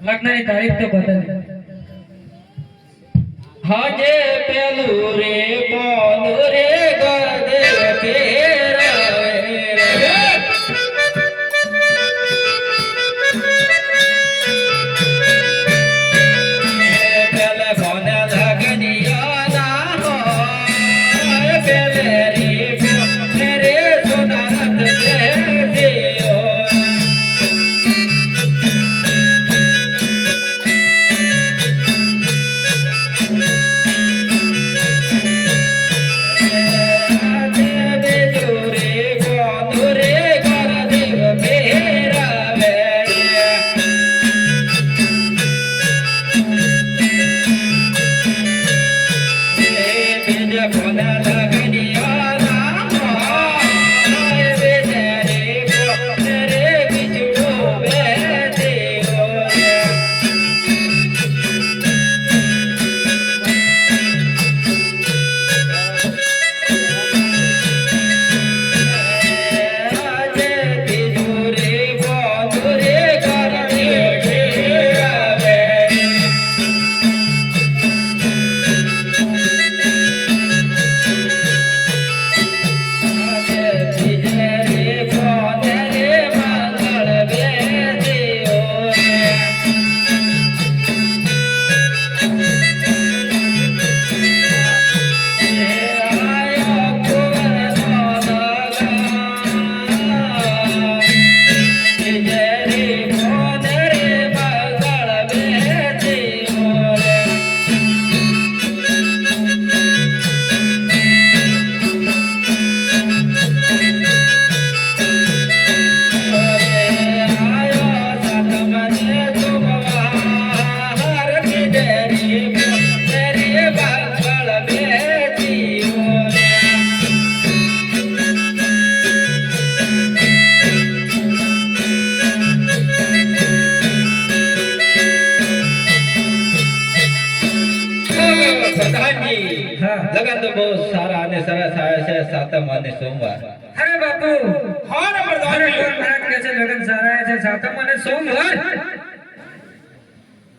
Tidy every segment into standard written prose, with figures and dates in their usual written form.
લગ્નની તારીખ તો બદલ હજે પેલું રે કોણ રે ગદેવ लगन तो बहुत सारा आने सारा छाया है सातम आने सोमवार। अरे बापू हाँ ना प्रधान जी महाराज कैसे लगन सारा है सातम आने सोमवार।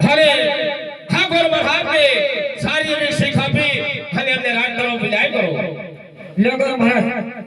अरे हाँ गोर महाराज ने सारी में सिखा भी हमें अपने राज करो बिजाय करो लोगों महाराज